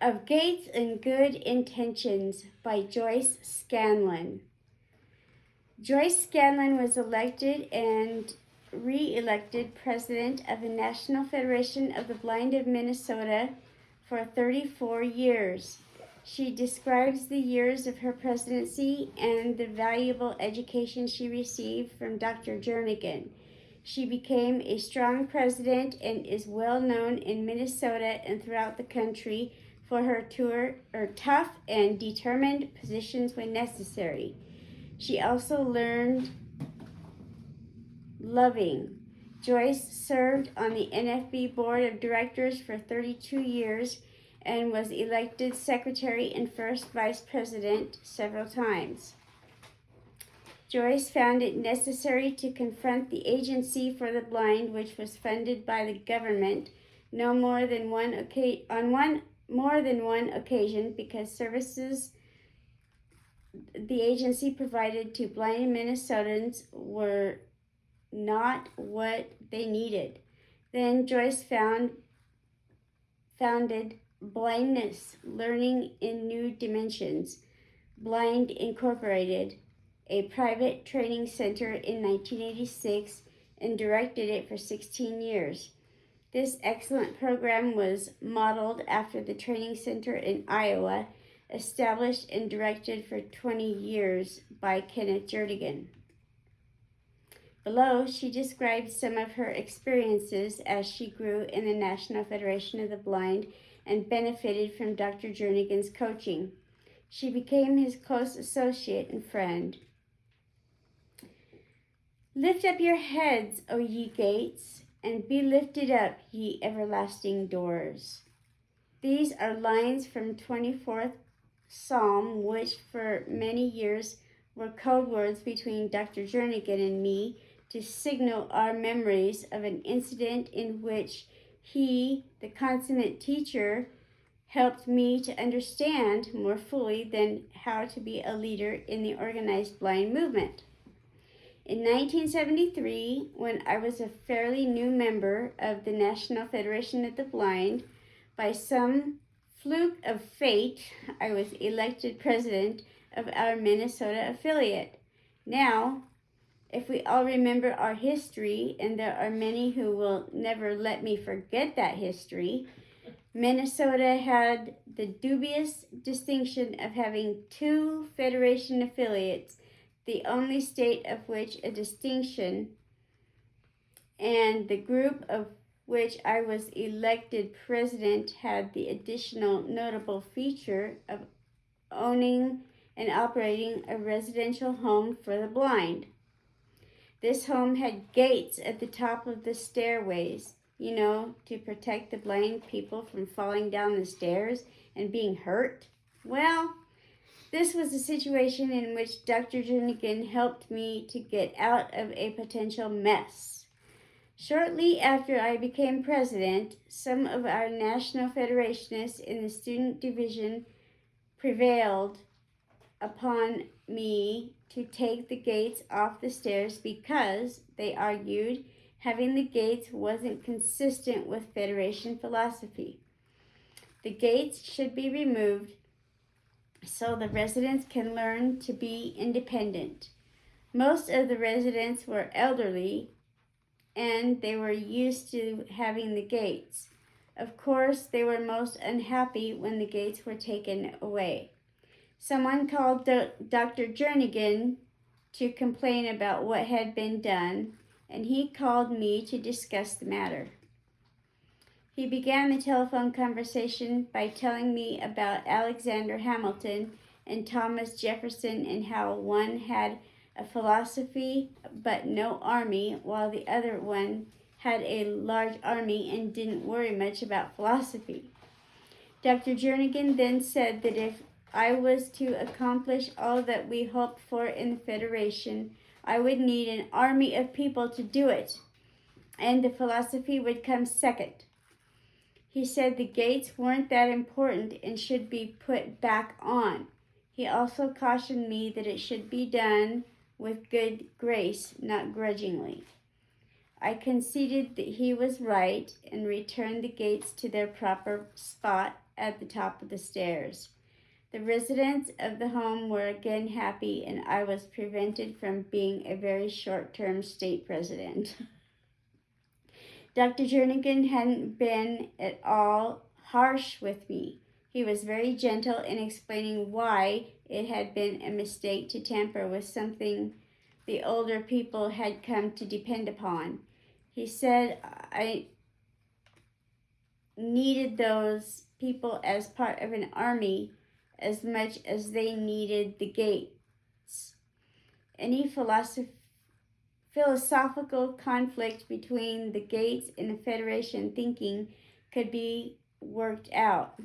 of Gates and Good Intentions by Joyce Scanlan. Joyce Scanlan was elected and re-elected president of the National Federation of the Blind of Minnesota for 34 years. She describes the years of her presidency and the valuable education she received from Dr. Jernigan. She became a strong president and is well known in Minnesota and throughout the country for her tough and determined positions when necessary. She also learned loving. Joyce served on the NFB Board of Directors for 32 years and was elected secretary and first vice president several times. Joyce found it necessary to confront the Agency for the Blind, which was funded by the government, on more than one occasion because services the agency provided to blind Minnesotans were not what they needed. Then Joyce founded Blindness Learning in New Dimensions, Blind Incorporated, a private training center in 1986, and directed it for 16 years. This excellent program was modeled after the training center in Iowa, established and directed for 20 years by Kenneth Jernigan. Below, she describes some of her experiences as she grew in the National Federation of the Blind and benefited from Dr. Jernigan's coaching. She became his close associate and friend. Lift up your heads, O ye gates, and be lifted up, ye everlasting doors. These are lines from 24th Psalm, which for many years were code words between Dr. Jernigan and me to signal our memories of an incident in which he, the consummate teacher, helped me to understand more fully than how to be a leader in the organized blind movement. In 1973, when I was a fairly new member of the National Federation of the Blind, by some fluke of fate, I was elected president of our Minnesota affiliate. Now, if we all remember our history, and there are many who will never let me forget that history, Minnesota had the dubious distinction of having 2 Federation affiliates, the only state of which a distinction, and the group of which I was elected president had the additional notable feature of owning and operating a residential home for the blind. This home had gates at the top of the stairways, to protect the blind people from falling down the stairs and being hurt. Well, this was a situation in which Dr. Jernigan helped me to get out of a potential mess. Shortly after I became president, some of our national federationists in the student division prevailed upon me to take the gates off the stairs because, they argued, having the gates wasn't consistent with Federation philosophy. The gates should be removed so the residents can learn to be independent. Most of the residents were elderly, and they were used to having the gates. Of course, they were most unhappy when the gates were taken away. Someone called Dr. Jernigan to complain about what had been done, and he called me to discuss the matter. He began the telephone conversation by telling me about Alexander Hamilton and Thomas Jefferson and how one had a philosophy but no army, while the other one had a large army and didn't worry much about philosophy. Dr. Jernigan then said that if I was to accomplish all that we hoped for in the Federation, I would need an army of people to do it, and the philosophy would come second. He said the gates weren't that important and should be put back on. He also cautioned me that it should be done with good grace, not grudgingly. I conceded that he was right and returned the gates to their proper spot at the top of the stairs. The residents of the home were again happy, and I was prevented from being a very short-term state president. Dr. Jernigan hadn't been at all harsh with me. He was very gentle in explaining why it had been a mistake to tamper with something the older people had come to depend upon. He said I needed those people as part of an army as much as they needed the gates. Any philosophical conflict between the gates and the Federation thinking could be worked out.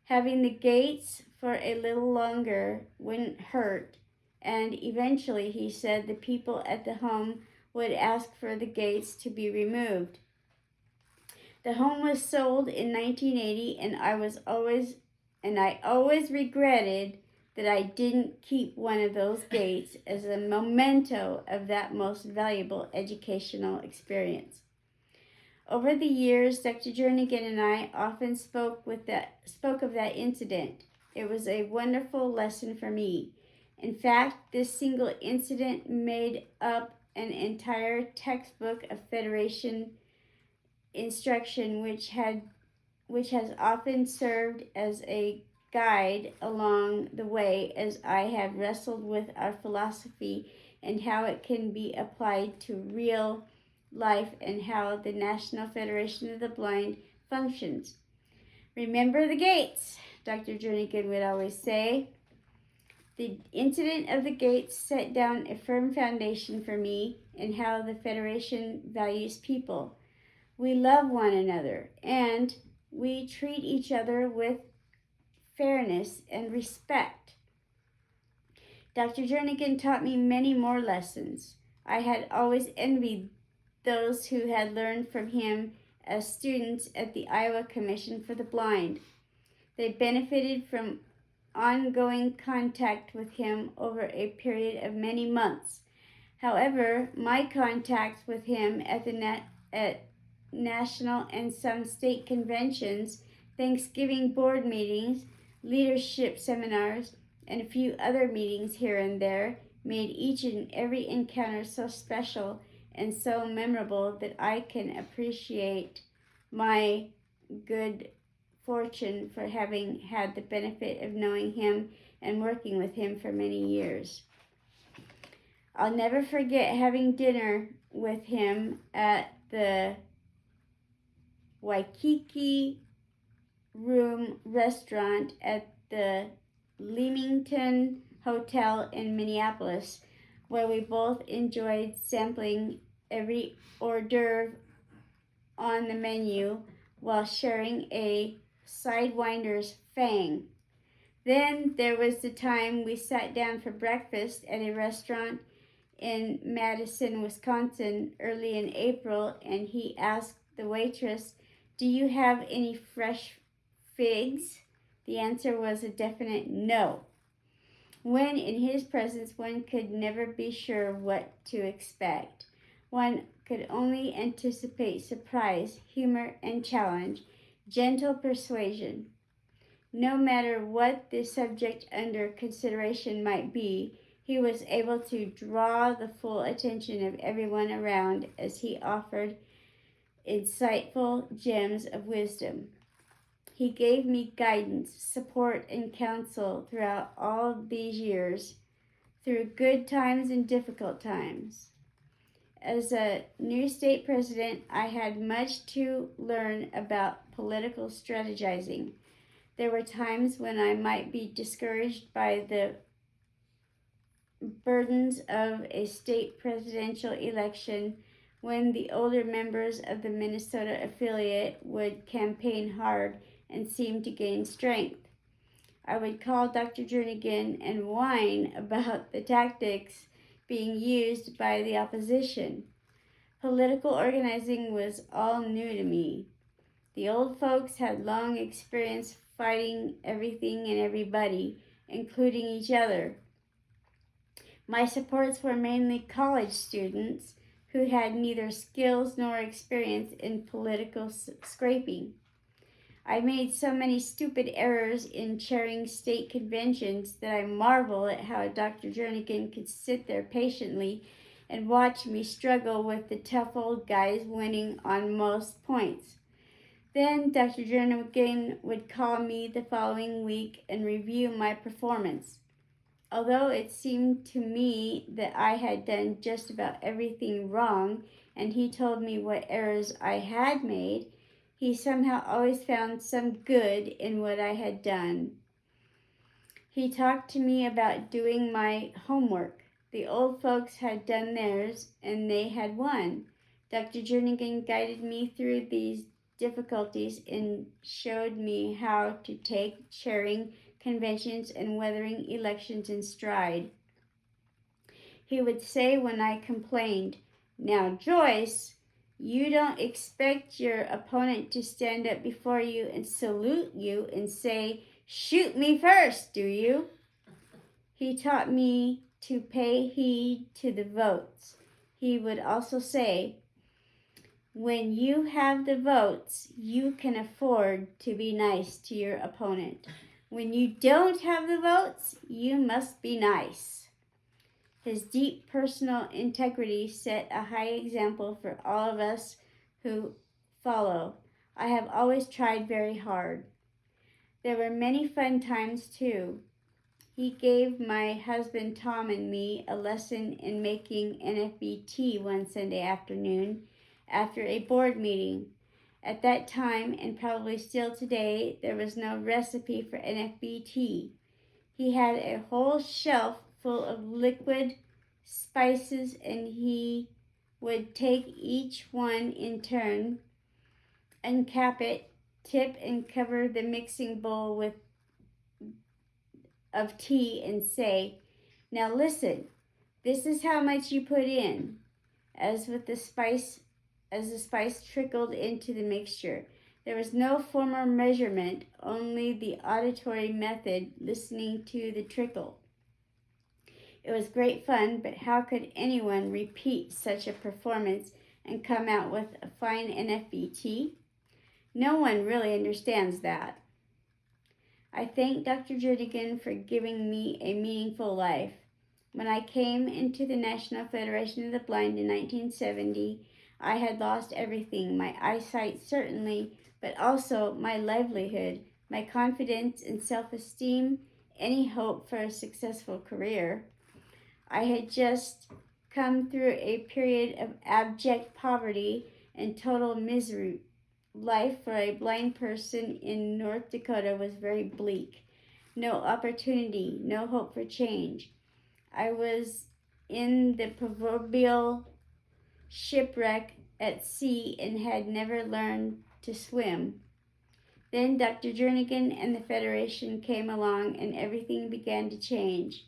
Having the gates for a little longer wouldn't hurt, and eventually, he said, the people at the home would ask for the gates to be removed. The home was sold in 1980, and I always regretted that I didn't keep one of those gates as a memento of that most valuable educational experience. Over the years, Dr. Jernigan and I often spoke of that incident. It was a wonderful lesson for me. In fact, this single incident made up an entire textbook of Federation instruction, which has often served as a guide along the way as I have wrestled with our philosophy and how it can be applied to real life and how the National Federation of the Blind functions. Remember the gates, Dr. Jernigan would always say. The incident of the gates set down a firm foundation for me in how the Federation values people. We love one another, and we treat each other with fairness and respect. Dr. Jernigan taught me many more lessons. I had always envied those who had learned from him as students at the Iowa Commission for the Blind. They benefited from ongoing contact with him over a period of many months. However, my contacts with him at national and some state conventions, Thanksgiving board meetings, leadership seminars, and a few other meetings here and there made each and every encounter so special and so memorable that I can appreciate my good fortune for having had the benefit of knowing him and working with him for many years. I'll never forget having dinner with him at the Waikiki Room restaurant at the Leamington Hotel in Minneapolis, where we both enjoyed sampling every hors d'oeuvre on the menu while sharing a Sidewinder's fang. Then there was the time we sat down for breakfast at a restaurant in Madison, Wisconsin, early in April, and he asked the waitress, "Do you have any fresh figs?" The answer was a definite no. When in his presence, one could never be sure what to expect. One could only anticipate surprise, humor, and challenge, gentle persuasion. No matter what the subject under consideration might be, he was able to draw the full attention of everyone around as he offered insightful gems of wisdom. He gave me guidance, support, and counsel throughout all these years, through good times and difficult times. As a new state president, I had much to learn about political strategizing. There were times when I might be discouraged by the burdens of a state presidential election when the older members of the Minnesota affiliate would campaign hard and seem to gain strength. I would call Dr. Jernigan and whine about the tactics being used by the opposition. Political organizing was all new to me. The old folks had long experience fighting everything and everybody, including each other. My supports were mainly college students who had neither skills nor experience in political scraping. I made so many stupid errors in chairing state conventions that I marvel at how Dr. Jernigan could sit there patiently and watch me struggle with the tough old guys winning on most points. Then Dr. Jernigan would call me the following week and review my performance. Although it seemed to me that I had done just about everything wrong, and he told me what errors I had made, he somehow always found some good in what I had done. He talked to me about doing my homework. The old folks had done theirs, and they had won. Dr. Jernigan guided me through these difficulties and showed me how to take chairing conventions and weathering elections in stride. He would say when I complained, "Now, Joyce, you don't expect your opponent to stand up before you and salute you and say, 'Shoot me first,' do you?" He taught me to pay heed to the votes. He would also say, "When you have the votes, you can afford to be nice to your opponent. When you don't have the votes, you must be nice." His deep personal integrity set a high example for all of us who follow. I have always tried very hard. There were many fun times too. He gave my husband Tom and me a lesson in making NFB tea one Sunday afternoon after a board meeting. At that time, and probably still today, there was no recipe for NFB tea. He had a whole shelf full of liquid spices, and he would take each one in turn, uncap it, tip and cover the mixing bowl of tea, and say, "Now listen, this is how much you put in," as the spice trickled into the mixture. There was no formal measurement, only the auditory method, listening to the trickle. It was great fun, but how could anyone repeat such a performance and come out with a fine NFBT? No one really understands that. I thank Dr. Jernigan for giving me a meaningful life. When I came into the National Federation of the Blind in 1970, I had lost everything, my eyesight certainly, but also my livelihood, my confidence and self-esteem, any hope for a successful career. I had just come through a period of abject poverty and total misery. Life for a blind person in North Dakota was very bleak. No opportunity, no hope for change. I was in the proverbial shipwreck at sea and had never learned to swim. Then Dr. Jernigan and the Federation came along and everything began to change.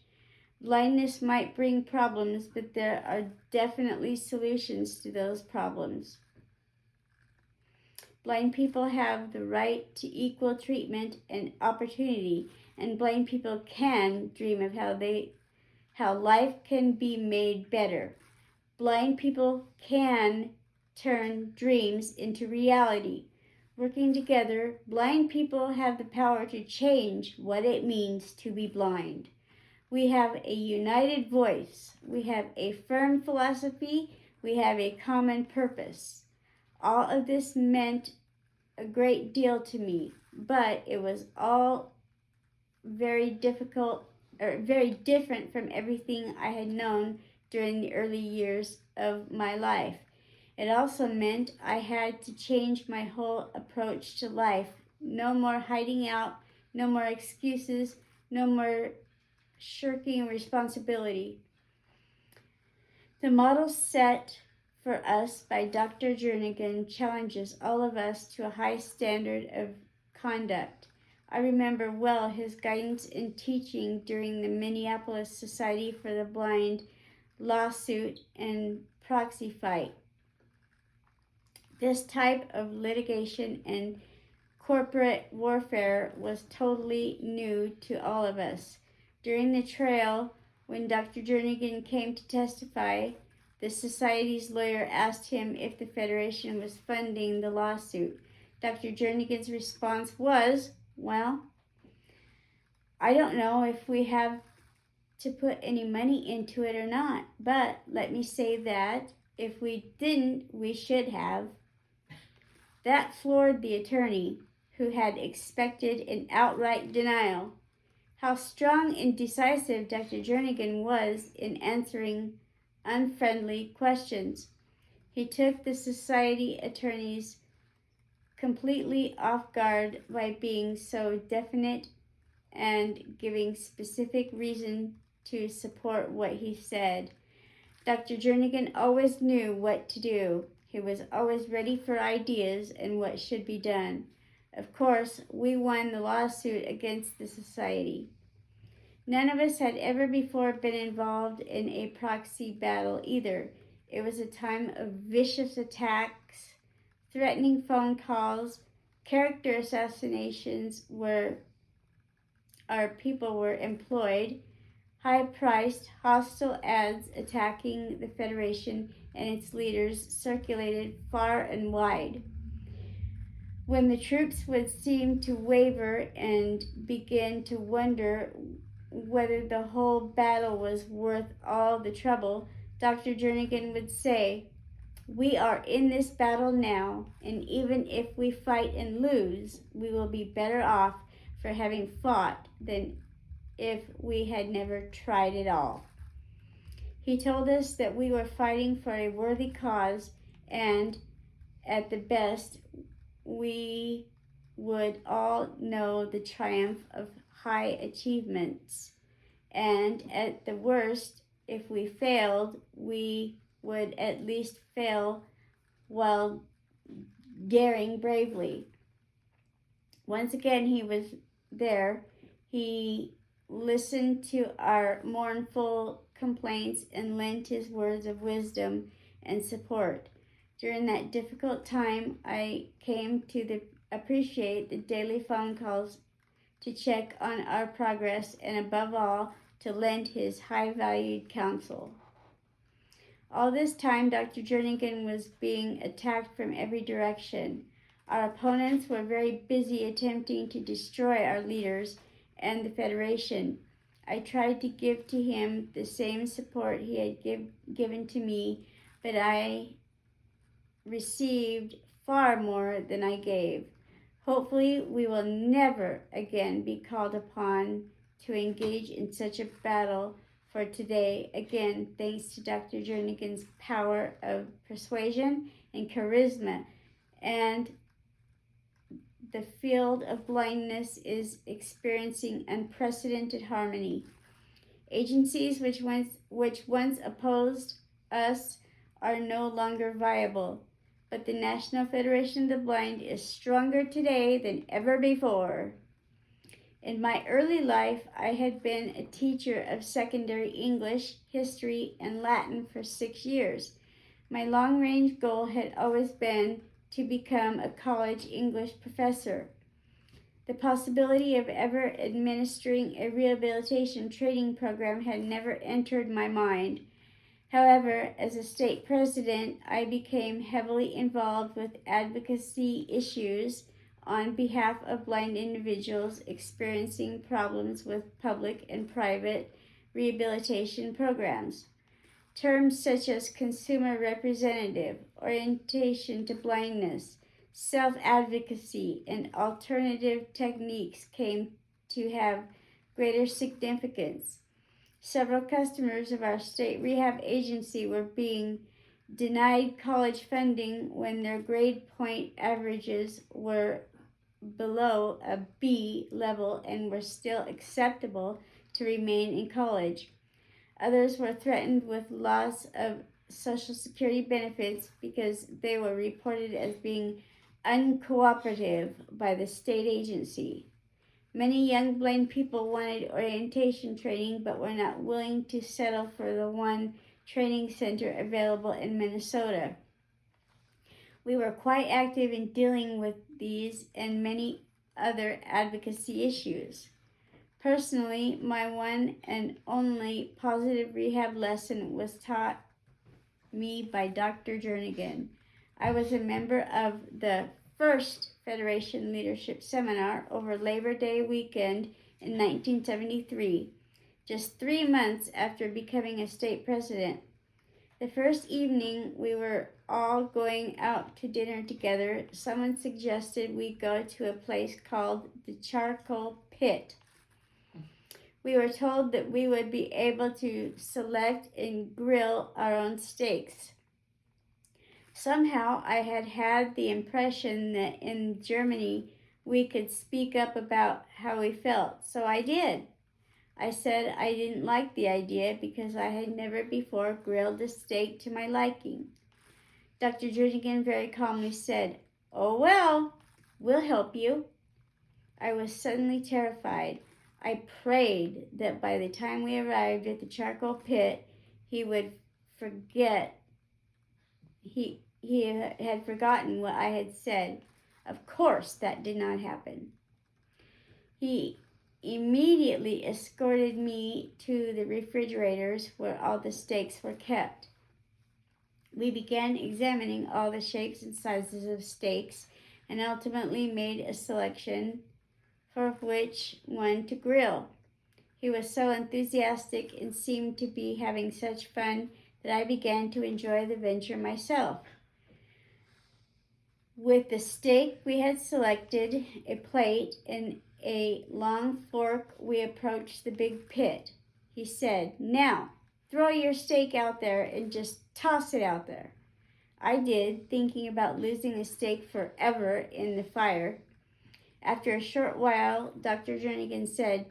Blindness might bring problems, but there are definitely solutions to those problems. Blind people have the right to equal treatment and opportunity, and blind people can dream of how life can be made better. Blind people can turn dreams into reality. Working together, blind people have the power to change what it means to be blind. We have a united voice. We have a firm philosophy. We have a common purpose. All of this meant a great deal to me, but it was all very difficult or very different from everything I had known during the early years of my life. It also meant I had to change my whole approach to life. No more hiding out, no more excuses, no more shirking responsibility. The model set for us by Dr. Jernigan challenges all of us to a high standard of conduct. I remember well his guidance and teaching during the Minneapolis Society for the Blind lawsuit and proxy fight. This type of litigation and corporate warfare was totally new to all of us. During the trial, when Dr. Jernigan came to testify, the society's lawyer asked him if the Federation was funding the lawsuit. Dr. Jernigan's response was, "Well, I don't know if we have to put any money into it or not, but let me say that if we didn't, we should have." That floored the attorney, who had expected an outright denial. How strong and decisive Dr. Jernigan was in answering unfriendly questions. He took the society attorneys completely off guard by being so definite and giving specific reason to support what he said. Dr. Jernigan always knew what to do. He was always ready for ideas and what should be done. Of course, we won the lawsuit against the society. None of us had ever before been involved in a proxy battle either. It was a time of vicious attacks, threatening phone calls, character assassinations where our people were employed, high-priced, hostile ads attacking the Federation and its leaders circulated far and wide. When the troops would seem to waver and begin to wonder whether the whole battle was worth all the trouble, Dr. Jernigan would say, "We are in this battle now, and even if we fight and lose, we will be better off for having fought than if we had never tried at all." He told us that we were fighting for a worthy cause, and at the best, we would all know the triumph of high achievements, and at the worst, if we failed, we would at least fail while daring bravely. Once again, he was there. He listened to our mournful complaints and lent his words of wisdom and support. During that difficult time, I came to appreciate the daily phone calls to check on our progress and, above all, to lend his high-valued counsel. All this time, Dr. Jernigan was being attacked from every direction. Our opponents were very busy attempting to destroy our leaders and the Federation. I tried to give to him the same support he had given to me, but I received far more than I gave. Hopefully, we will never again be called upon to engage in such a battle. For today, again, thanks to Dr. Jernigan's power of persuasion and charisma, and the field of blindness is experiencing unprecedented harmony. Agencies which once opposed us are no longer viable, but the National Federation of the Blind is stronger today than ever before. In my early life, I had been a teacher of secondary English, history, and Latin for 6 years. My long-range goal had always been to become a college English professor. The possibility of ever administering a rehabilitation training program had never entered my mind. However, as a state president, I became heavily involved with advocacy issues on behalf of blind individuals experiencing problems with public and private rehabilitation programs. Terms such as consumer representative, orientation to blindness, self-advocacy, and alternative techniques came to have greater significance. Several customers of our state rehab agency were being denied college funding when their grade point averages were below a B level and were still acceptable to remain in college. Others were threatened with loss of Social Security benefits because they were reported as being uncooperative by the state agency. Many young blind people wanted orientation training but were not willing to settle for the one training center available in Minnesota. We were quite active in dealing with these and many other advocacy issues. Personally, my one and only positive rehab lesson was taught me by Dr. Jernigan. I was a member of the first Federation Leadership Seminar over Labor Day weekend in 1973, just 3 months after becoming a state president. The first evening we were all going out to dinner together, someone suggested we go to a place called the Charcoal Pit. We were told that we would be able to select and grill our own steaks. Somehow I had had the impression that in Germany we could speak up about how we felt, so I did. I said I didn't like the idea because I had never before grilled a steak to my liking. Dr. Jernigan very calmly said, "Oh well, we'll help you." I was suddenly terrified. I prayed that by the time we arrived at the charcoal pit, he would forget. He had forgotten what I had said. Of course, that did not happen. He immediately escorted me to the refrigerators where all the steaks were kept. We began examining all the shapes and sizes of steaks and ultimately made a selection for which one to grill. He was so enthusiastic and seemed to be having such fun that I began to enjoy the venture myself. With the steak we had selected, a plate, and a long fork, we approached the big pit. He said, "Now, throw your steak out there and just toss it out there." I did, thinking about losing the steak forever in the fire. After a short while, Dr. Jernigan said,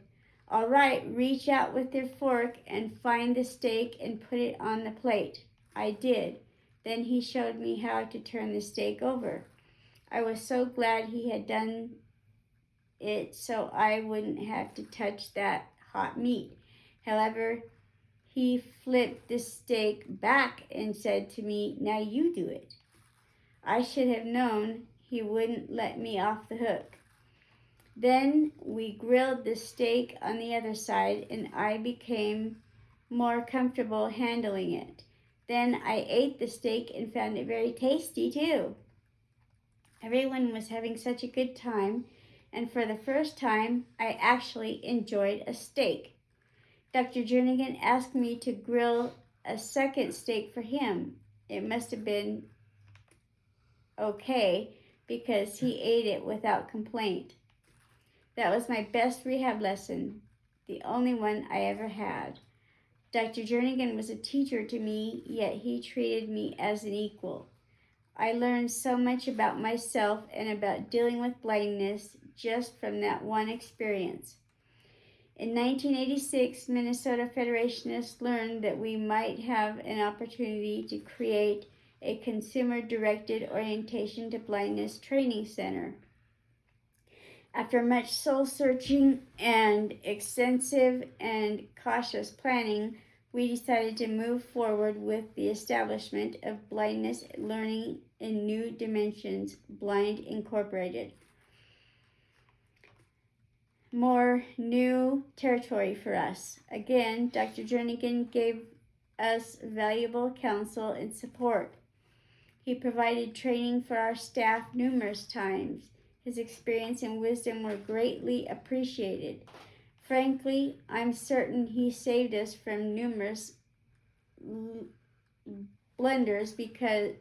"All right, reach out with your fork and find the steak and put it on the plate." I did. Then he showed me how to turn the steak over. I was so glad he had done it so I wouldn't have to touch that hot meat. However, he flipped the steak back and said to me, "Now you do it." I should have known he wouldn't let me off the hook. Then we grilled the steak on the other side, and I became more comfortable handling it. Then I ate the steak and found it very tasty too. Everyone was having such a good time, and for the first time, I actually enjoyed a steak. Dr. Jernigan asked me to grill a second steak for him. It must have been okay because he ate it without complaint. That was my best rehab lesson, the only one I ever had. Dr. Jernigan was a teacher to me, yet he treated me as an equal. I learned so much about myself and about dealing with blindness just from that one experience. In 1986, Minnesota Federationists learned that we might have an opportunity to create a consumer-directed orientation to blindness training center. After much soul-searching and extensive and cautious planning, we decided to move forward with the establishment of Blindness Learning in New Dimensions, Blind Incorporated. More new territory for us. Again, Dr. Jernigan gave us valuable counsel and support. He provided training for our staff numerous times. His experience and wisdom were greatly appreciated. Frankly, I'm certain he saved us from numerous blunders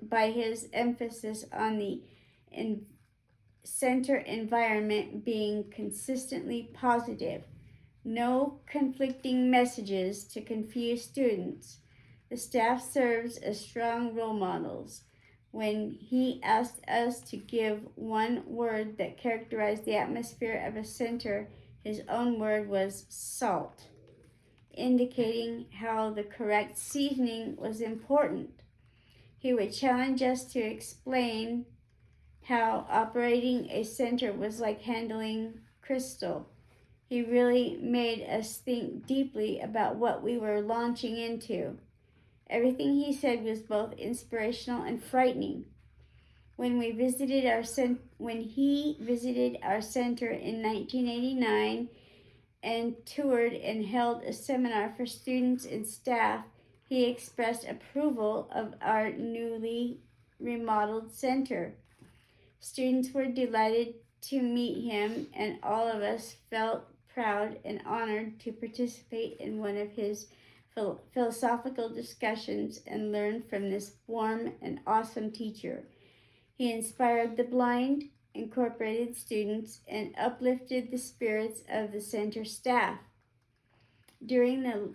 by his emphasis on the center environment being consistently positive. No conflicting messages to confuse students. The staff serves as strong role models. When he asked us to give one word that characterized the atmosphere of a center, his own word was salt, indicating how the correct seasoning was important. He would challenge us to explain how operating a center was like handling crystal. He really made us think deeply about what we were launching into. Everything he said was both inspirational and frightening. When he visited our center in 1989 and toured and held a seminar for students and staff, he expressed approval of our newly remodeled center. Students were delighted to meet him, and all of us felt proud and honored to participate in one of his philosophical discussions and learn from this warm and awesome teacher. He inspired the blind, incorporated students, and uplifted the spirits of the center staff. During the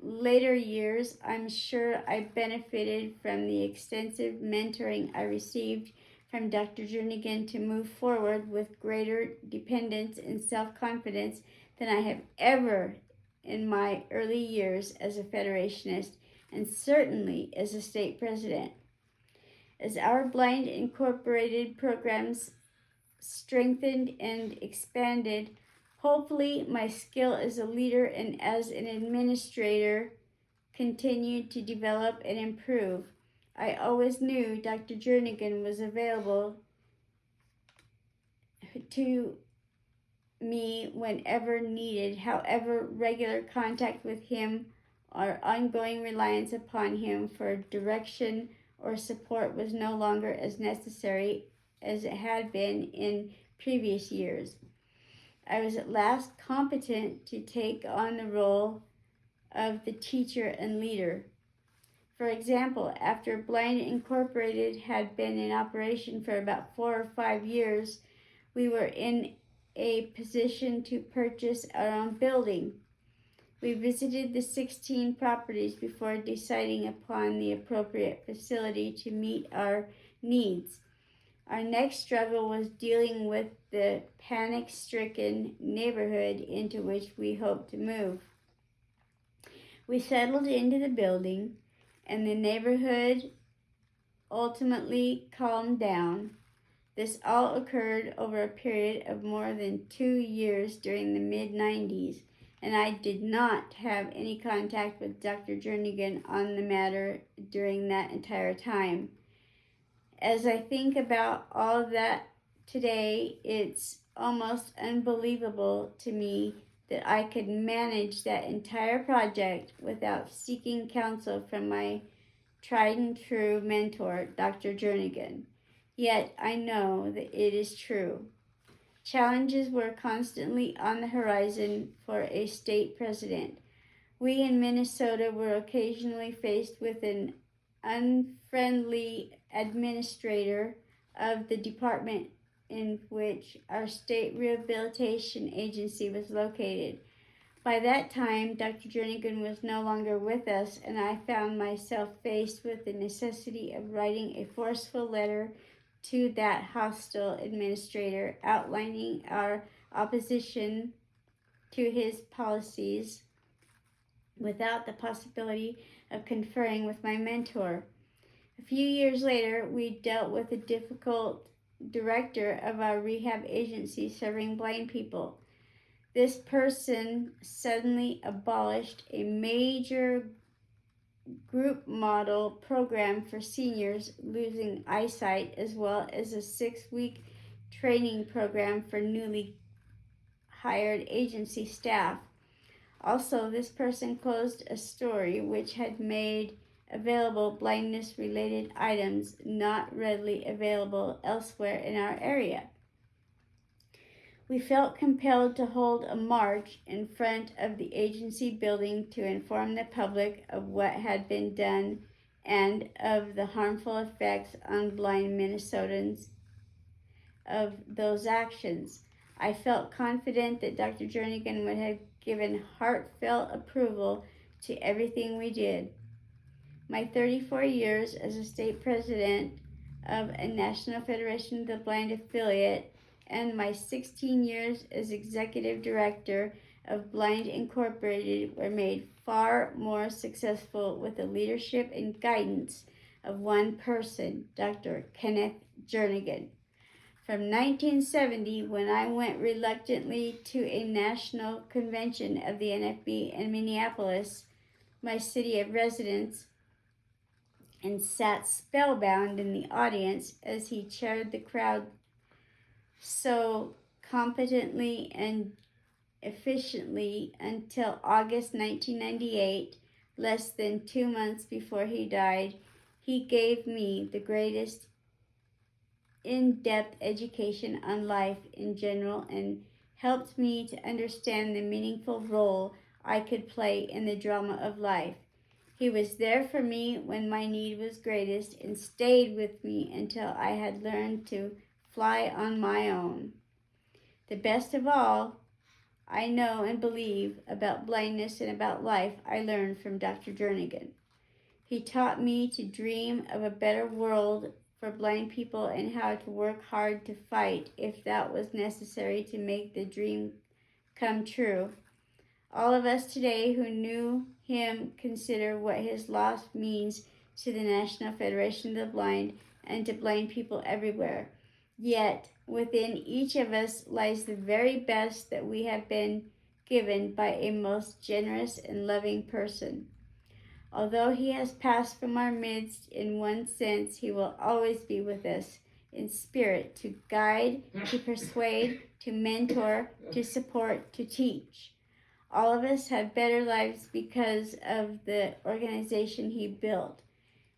later years, I'm sure I benefited from the extensive mentoring I received from Dr. Jernigan to move forward with greater dependence and self-confidence than I have ever in my early years as a Federationist and certainly as a state president. As our Blind Incorporated programs strengthened and expanded, hopefully my skill as a leader and as an administrator continued to develop and improve. I always knew Dr. Jernigan was available to me whenever needed. However, regular contact with him or ongoing reliance upon him for direction or support was no longer as necessary as it had been in previous years. I was at last competent to take on the role of the teacher and leader. For example, after Blind Incorporated had been in operation for about 4 or 5 years, we were in a position to purchase our own building. We visited the 16 properties before deciding upon the appropriate facility to meet our needs. Our next struggle was dealing with the panic-stricken neighborhood into which we hoped to move. We settled into the building, and the neighborhood ultimately calmed down. This all occurred over a period of more than 2 years during the mid-90s, and I did not have any contact with Dr. Jernigan on the matter during that entire time. As I think about all of that today, it's almost unbelievable to me that I could manage that entire project without seeking counsel from my tried and true mentor, Dr. Jernigan. Yet I know that it is true. Challenges were constantly on the horizon for a state president. We in Minnesota were occasionally faced with an unfriendly administrator of the department in which our state rehabilitation agency was located. By that time, Dr. Jernigan was no longer with us, and I found myself faced with the necessity of writing a forceful letter to that hostile administrator outlining our opposition to his policies without the possibility of conferring with my mentor. A few years later, we dealt with a difficult director of our rehab agency serving blind people. This person suddenly abolished a major group model program for seniors losing eyesight, as well as a 6-week training program for newly hired agency staff. Also, this person closed a store which had made available blindness-related items not readily available elsewhere in our area. We felt compelled to hold a march in front of the agency building to inform the public of what had been done and of the harmful effects on blind Minnesotans of those actions. I felt confident that Dr. Jernigan would have given heartfelt approval to everything we did. My 34 years as a state president of a National Federation of the Blind affiliate and my 16 years as executive director of Blind Incorporated were made far more successful with the leadership and guidance of one person, Dr. Kenneth Jernigan. From 1970, when I went reluctantly to a national convention of the NFB in Minneapolis, my city of residence, and sat spellbound in the audience as he chaired the crowd so competently and efficiently until August 1998, less than 2 months before he died. He gave me the greatest in-depth education on life in general and helped me to understand the meaningful role I could play in the drama of life. He was there for me when my need was greatest and stayed with me until I had learned to fly on my own. The best of all, I know and believe about blindness and about life I learned from Dr. Jernigan. He taught me to dream of a better world for blind people and how to work hard to fight if that was necessary to make the dream come true. All of us today who knew him consider what his loss means to the National Federation of the Blind and to blind people everywhere. Yet, within each of us lies the very best that we have been given by a most generous and loving person. Although he has passed from our midst in one sense, he will always be with us in spirit to guide, to persuade, to mentor, to support, to teach. All of us have better lives because of the organization he built.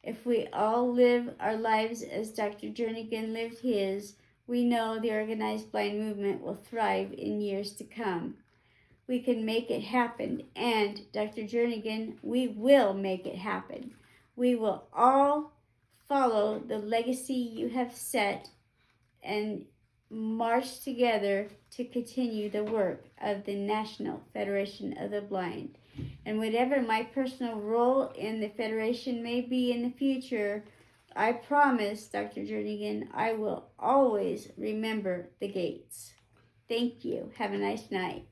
If we all live our lives as Dr. Jernigan lived his, we know the organized blind movement will thrive in years to come. We can make it happen, and Dr. Jernigan, we will make it happen. We will all follow the legacy you have set and march together to continue the work of the National Federation of the Blind. And whatever my personal role in the Federation may be in the future, I promise, Dr. Jernigan, I will always remember the gates. Thank you. Have a nice night.